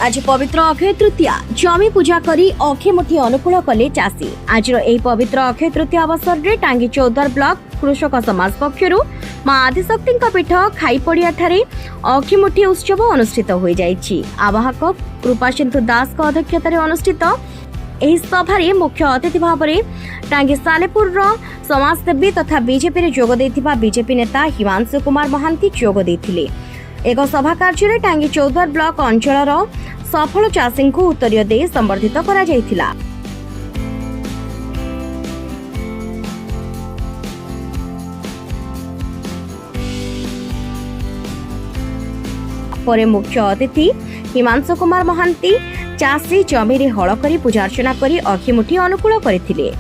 आज पवित्र अक्षय तृतीया जमी पूजा करी अक्षय मुठी अनुकूल कले चाषी। आज पवित्र अक्षय तृतीया अवसर में टांगी चौदर ब्लॉक कृषक समाज पक्षर मां आदिशक्ति पीठ खाईपड़िया अक्षय मुठी उत्सव अनुष्ठित हो जाइछि। आवाहक कृपा सिंधु दास अध्यक्षतार अनुष्ठित एही सभारे मुख्य अतिथि भाव में टांगी सालेपुर समाजसेवी तथा बीजेपी जोग देथिबा बीजेपी नेता हिमांशु कुमार महांती जोग देथिले। एक सभा कार्य टांगी चौदर ब्लॉक अंचल सफल चाषी को उत्तरीय दे संबर्धित करा जायथिला। परे मुख्य अतिथि हिमांशु कुमार महांती चाषी जमी रे हल करी पूजा अर्चना करी अक्षय मुठी अनुकूल करथिले।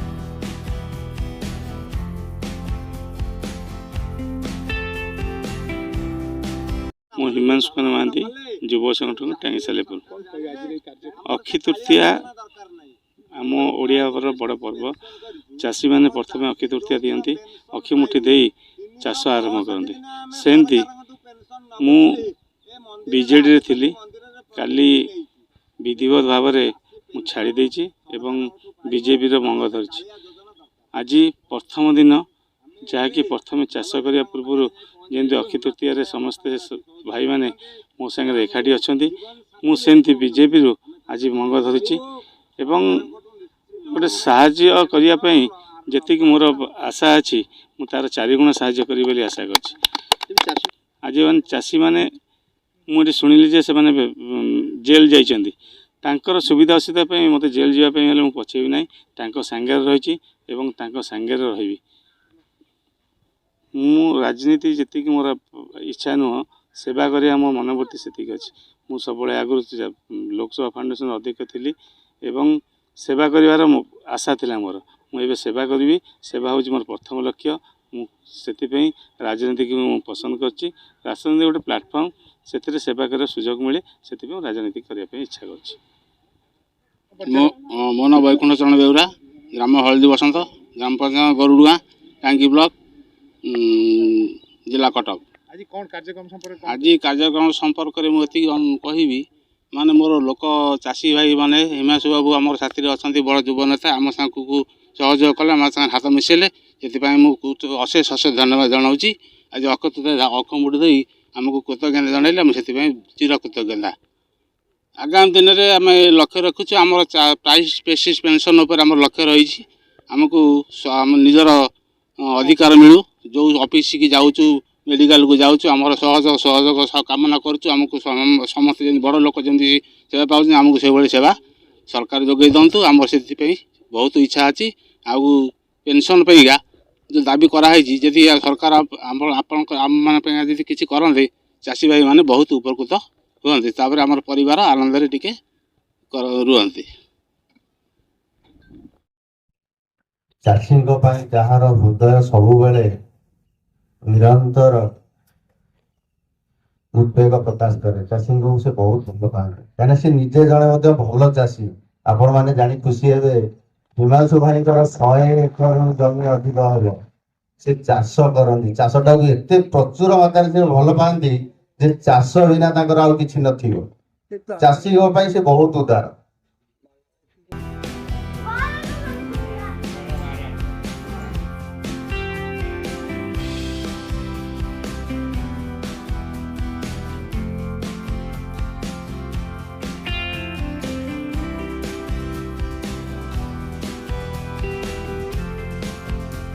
मो हिमांशु कुमार महांती युव संगठन टांगी सालेपुर। अक्षय तृतीया आम ओडिया बड़ पर्व। चाषी मैंने प्रथम अक्षय तृतीया दियंती, अक्षय मुठी दे चाष आरंभ करते। सेमती मु बीजेडी थी, काली विधिवत भाव में छाड़ी देछि एवं बीजेपी मंग धरी। आज प्रथम दिन जहाँकि प्रथम चाष करने पूर्व जमी अक्षय तृतीय समस्ते भाई मैंने मो संगे एकाठी अच्छा मुझे बीजेपी आज मंग धरी एवं गोटे साहाय्य करने जी मोर आशा अच्छी तार 4 गुण साहाय्य करी आशा कर। आज चाषी मैंने मुझे शुणिली जे से जेल जाकर सुविधा असुविधा मत जेल जावाई मुझे पछेबी ना, सांगे रही सांगे रही। मु राजनीति जी मोर इच्छा नुह, सेवा करिया मो मनोवृत्ति सेतिक अच्छी। मु सब आगुरी लोकसभा फाउंडेशन अध्यक्ष थी एवं सेवा करिवार आशा थिला मोर। मुझे सेवा करी, सेवा हूँ मोर प्रथम लक्ष्य। मुझे राजनीति की पसंद करछि। राजनीति गोटे प्लाटफर्म, से सेवा कर सुजोग मिले, से राजनीति करने इच्छा कर। मो ना वैकुंठ चरण बेउरा, ग्राम हलदी बसंत, ग्राम पंचायत गरुड़गाँ, टांगी ब्लॉक, जिला कटक। आज कार्यक्रम संपर्क में मुझे कहबी माने मोर लोक चाषी भाई माने हिमांशु बाबू आम साथी अच्छा बड़ युव नेता आम को सहयोग कले, आम साथ हाथ मिसेले, से अशेष अशेष धन्यवाद जनाऊँगी। आज अखमुड़ी दे आमको कृतज्ञता जनइले मुझे चिर कृतज्ञता। आगामी दिन में आम लक्ष्य रखुचु आम प्राइस बेसिस पेंशन उपर आम लक्ष्य रही। आमको निजर अधिकार मिलू, जो ऑफिस की जाऊँ मेडिकल को जाऊँ आम सहयोग सहयोग कामना करुँ। आमको समस्त बड़ लोक जमी सेवा पाँच आमको से भाई सेवा सरकार जोगे दिंतु। आम से बहुत इच्छा अच्छी आउ पेंशन पैगा जो दाबी कराई जी सरकार आम किसी करते चाषी भाई मैंने बहुत उपकृत हुए, तापर आम परिवार आनंद टिके रुहंती। चाषी जार हृदय सबु बेले निरंतर उद्वेग प्रकाश करे। चाषी को से बहुत भल पाते कहीं से निजे जड़े भल चाषी। आपण मैंने जानी खुशी हे हिमांशु भाई 100 एकड़ जमी अधिक हम से चाष करती। चाषटा को एत प्रचुर मात्रा से भल पाती जे चाष बिना आउ कि चाषी से बहुत उदार।